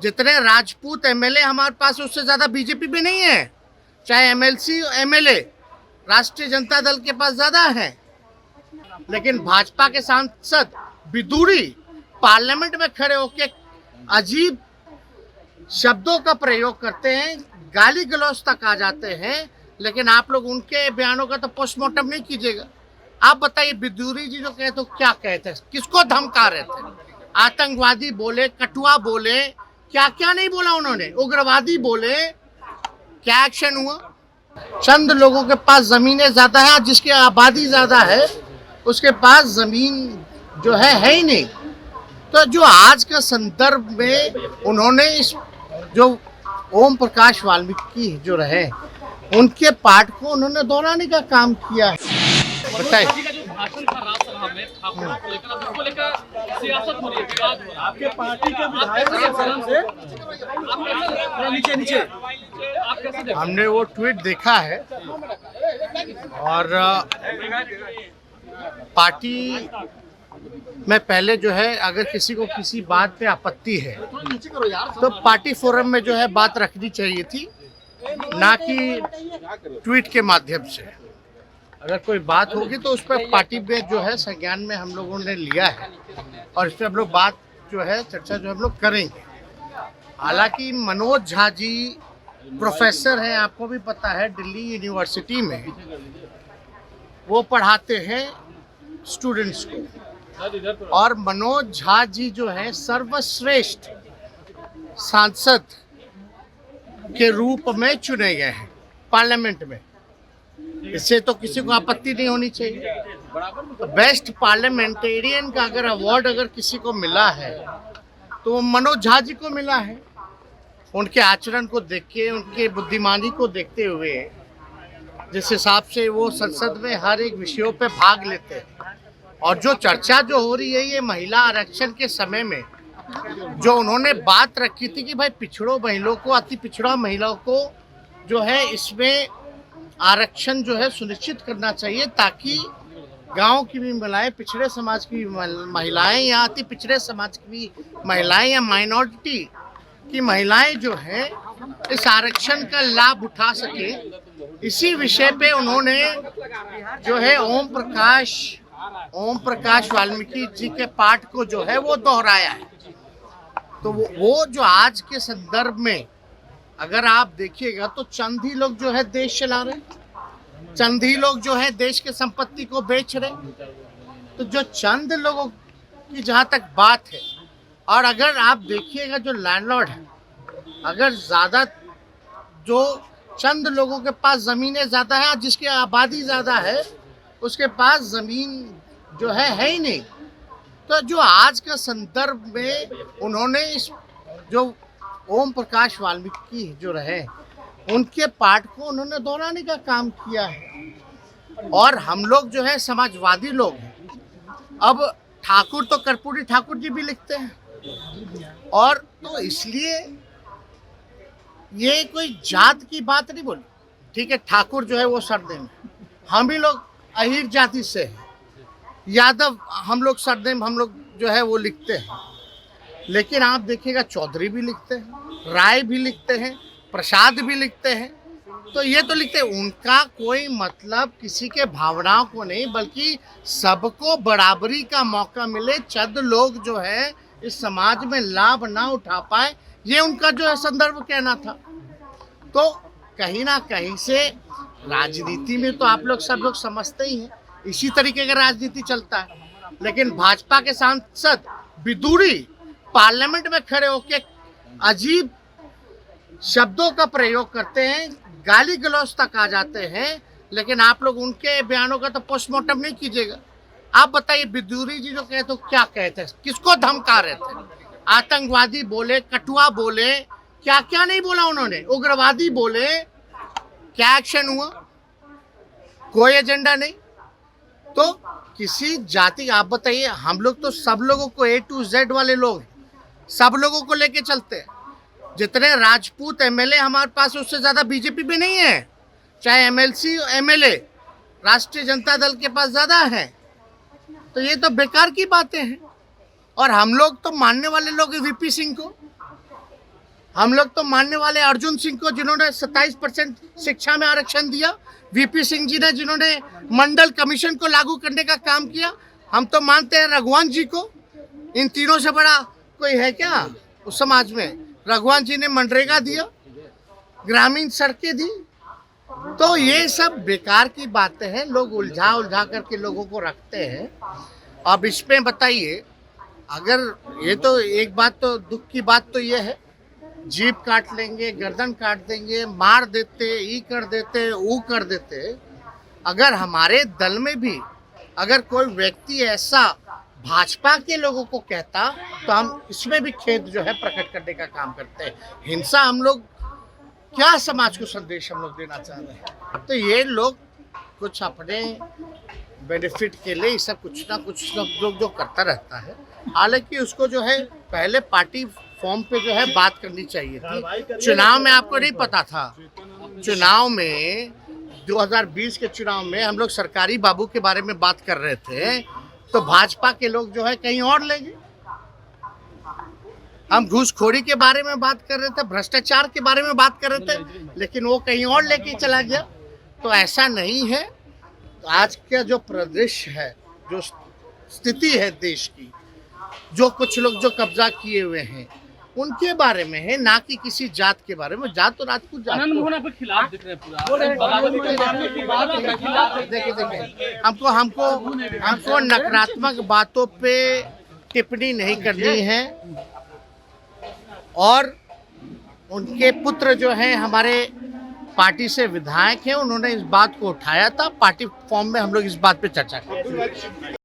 जितने राजपूत एमएलए हमारे पास उससे ज्यादा बीजेपी में नहीं है। चाहे एमएलसी एमएलए राष्ट्रीय जनता दल के पास ज्यादा है, लेकिन भाजपा के सांसद विदुरी पार्लियामेंट में खड़े होकर अजीब शब्दों का प्रयोग करते हैं, गाली गलौज तक आ जाते हैं। लेकिन आप लोग उनके बयानों का तो पोस्टमार्टम नहीं कीजिएगा। आप बताइए, विदुरी जी जो कहे तो क्या कहते हैं, किसको धमका रहे थे? आतंकवादी बोले, कटुआ बोले, क्या क्या नहीं बोला उन्होंने, उग्रवादी बोले। क्या एक्शन हुआ? चंद लोगों के पास जमीनें ज्यादा है, जिसकी आबादी ज्यादा है उसके पास जमीन जो है ही नहीं। तो जो आज का संदर्भ में उन्होंने इस जो ओम प्रकाश वाल्मीकि जो रहे उनके पाठ को उन्होंने दोहराने का काम किया है। बताइए, भाषण था राज्यसभा में ठाकुरों को लेकर, अब इसको लेकर सियासत हो रही है, विवाद हो रहा है। आपके पार्टी के विधायक नीचे आप कैसे देखते हैं? हमने वो ट्वीट देखा है और पार्टी में पहले जो है अगर किसी को किसी बात पे आपत्ति है तो पार्टी फोरम में जो है बात रखनी चाहिए थी, ना कि ट्वीट के माध्यम से। अगर कोई बात होगी तो उस पर पार्टी में जो है संज्ञान में हम लोगों ने लिया है और इस पर हम लोग बात जो है चर्चा जो हम लोग करेंगे। हालांकि मनोज झा जी प्रोफेसर हैं, आपको भी पता है, दिल्ली यूनिवर्सिटी में वो पढ़ाते हैं स्टूडेंट्स को। और मनोज झा जी जो है सर्वश्रेष्ठ सांसद के रूप में चुने गए हैं पार्लियामेंट में। इससे तो किसी को आपत्ति नहीं होनी चाहिए। तो बेस्ट पार्लियामेंटेरियन का अगर अवार्ड अगर किसी को मिला है तो वो मनोज झा जी को मिला है। उनके आचरण को देख के, उनके बुद्धिमानी को देखते हुए, जिस हिसाब से वो संसद में हर एक विषयों पे भाग लेते हैं। और जो चर्चा जो हो रही है ये महिला आरक्षण के समय में जो उन्होंने बात रखी थी कि भाई पिछड़ों महिलाओं को, अति पिछड़ा महिलाओं को जो है इसमें आरक्षण जो है सुनिश्चित करना चाहिए, ताकि गांव की भी महिलाएं, पिछड़े समाज की महिलाएं या अति पिछड़े समाज की भी महिलाएं या माइनॉरिटी की महिलाएं जो है इस आरक्षण का लाभ उठा सके। इसी विषय पे उन्होंने जो है ओम प्रकाश वाल्मीकि जी के पाठ को जो है वो दोहराया है। तो वो जो आज के संदर्भ में अगर आप देखिएगा तो चंद ही लोग जो है देश चला रहे, चंद ही लोग जो है देश के संपत्ति को बेच रहे। तो जो चंद लोगों की जहाँ तक बात है, और अगर आप देखिएगा जो लैंडलॉर्ड है, अगर ज़्यादा जो चंद लोगों के पास ज़मीनें ज़्यादा है, जिसकी आबादी ज़्यादा है उसके पास ज़मीन जो है ही नहीं। तो जो आज का संदर्भ में उन्होंने इस जो ओम प्रकाश वाल्मीकि जो रहे उनके पाठ को उन्होंने दोहराने का काम किया है। और हम लोग जो है समाजवादी लोग हैं। अब ठाकुर तो कर्पूरी ठाकुर जी भी लिखते हैं, और तो इसलिए ये कोई जात की बात नहीं बोली। ठीक है, ठाकुर जो है वो सरनेम, हम ही लोग अहीर जाति से हैं, यादव हम लोग सरनेम हम लोग जो है वो लिखते हैं। लेकिन आप देखिएगा चौधरी भी लिखते हैं, राय भी लिखते हैं, प्रसाद भी लिखते हैं। तो ये तो लिखते हैं, उनका कोई मतलब किसी के भावनाओं को नहीं, बल्कि सबको बराबरी का मौका मिले, चंद लोग जो है इस समाज में लाभ ना उठा पाए, ये उनका जो है संदर्भ कहना था। तो कहीं ना कहीं से राजनीति में तो आप लोग सब लोग समझते ही हैं, इसी तरीके का राजनीति चलता है। लेकिन भाजपा के सांसद विदुरी पार्लियामेंट में खड़े होकर अजीब शब्दों का प्रयोग करते हैं, गाली गलौज तक आ जाते हैं। लेकिन आप लोग उनके बयानों का तो पोस्टमार्टम नहीं कीजिएगा। आप बताइए, विदुरी जी जो कहे तो क्या कहते हैं, किसको धमका रहे थे? आतंकवादी बोले, कटुआ बोले, क्या क्या नहीं बोला उन्होंने, उग्रवादी बोले। क्या एक्शन हुआ? कोई एजेंडा नहीं। तो किसी जाति, आप बताइए, हम लोग तो सब लोगों को A to Z वाले लोग हैं, सब लोगों को लेके चलते हैं। जितने राजपूत एमएलए हमारे पास उससे ज्यादा बीजेपी में नहीं है। चाहे एमएलसी एमएलए राष्ट्रीय जनता दल के पास ज्यादा है। तो ये तो बेकार की बातें हैं। और हम लोग तो मानने वाले लोग हैं वीपी सिंह को। हम लोग तो मानने वाले अर्जुन सिंह को, जिन्होंने 27% शिक्षा में आरक्षण दिया, वीपी सिंह जी ने जिन्होंने मंडल कमीशन को लागू करने का काम किया। हम तो मानते हैं रघुवंश जी को। इन तीनों से बड़ा कोई है क्या उस समाज में? रघुवंश जी ने मनरेगा दिया, ग्रामीण सड़कें दी। तो ये सब बेकार की बातें हैं, लोग उलझा उलझा करके लोगों को रखते हैं। अब इसमें बताइए, अगर ये तो एक बात, तो दुख की बात तो ये है, जीभ काट लेंगे, गर्दन काट देंगे, मार देते, ई कर देते, ऊ कर देते। अगर हमारे दल में भी अगर कोई व्यक्ति ऐसा भाजपा के लोगों को कहता, तो हम इसमें भी खेद जो है प्रकट करने का काम करते हैं। हिंसा हम लोग क्या समाज को संदेश हम लोग देना चाह रहे हैं? तो ये लोग कुछ अपने बेनिफिट के लिए सब कुछ ना कुछ लोग जो करता रहता है। हालांकि उसको जो है पहले पार्टी फॉर्म पे जो है बात करनी चाहिए थी। चुनाव में आपको नहीं पता था, चुनाव में 2020 के चुनाव में हम लोग सरकारी बाबू के बारे में बात कर रहे थे, तो भाजपा के लोग जो है कहीं और ले गए। हम घूसखोरी के बारे में बात कर रहे थे, भ्रष्टाचार के बारे में बात कर रहे थे, लेकिन वो कहीं और लेके चला गया। तो ऐसा नहीं है। आज का जो परिदृश्य है, जो स्थिति है देश की, जो कुछ लोग जो कब्जा किए हुए हैं उनके बारे में है, ना कि किसी जात के बारे में। जात तो राजपूत जात आनंद मोहन आपके खिलाफ दिख रहे हैं पूरा। देखिए हमको नकारात्मक बातों पे टिप्पणी नहीं करनी है। और उनके पुत्र जो हैं हमारे पार्टी से विधायक हैं, उन्होंने इस बात को उठाया था। पार्टी फॉर्म में हम लोग इस बात पे चर्चा की।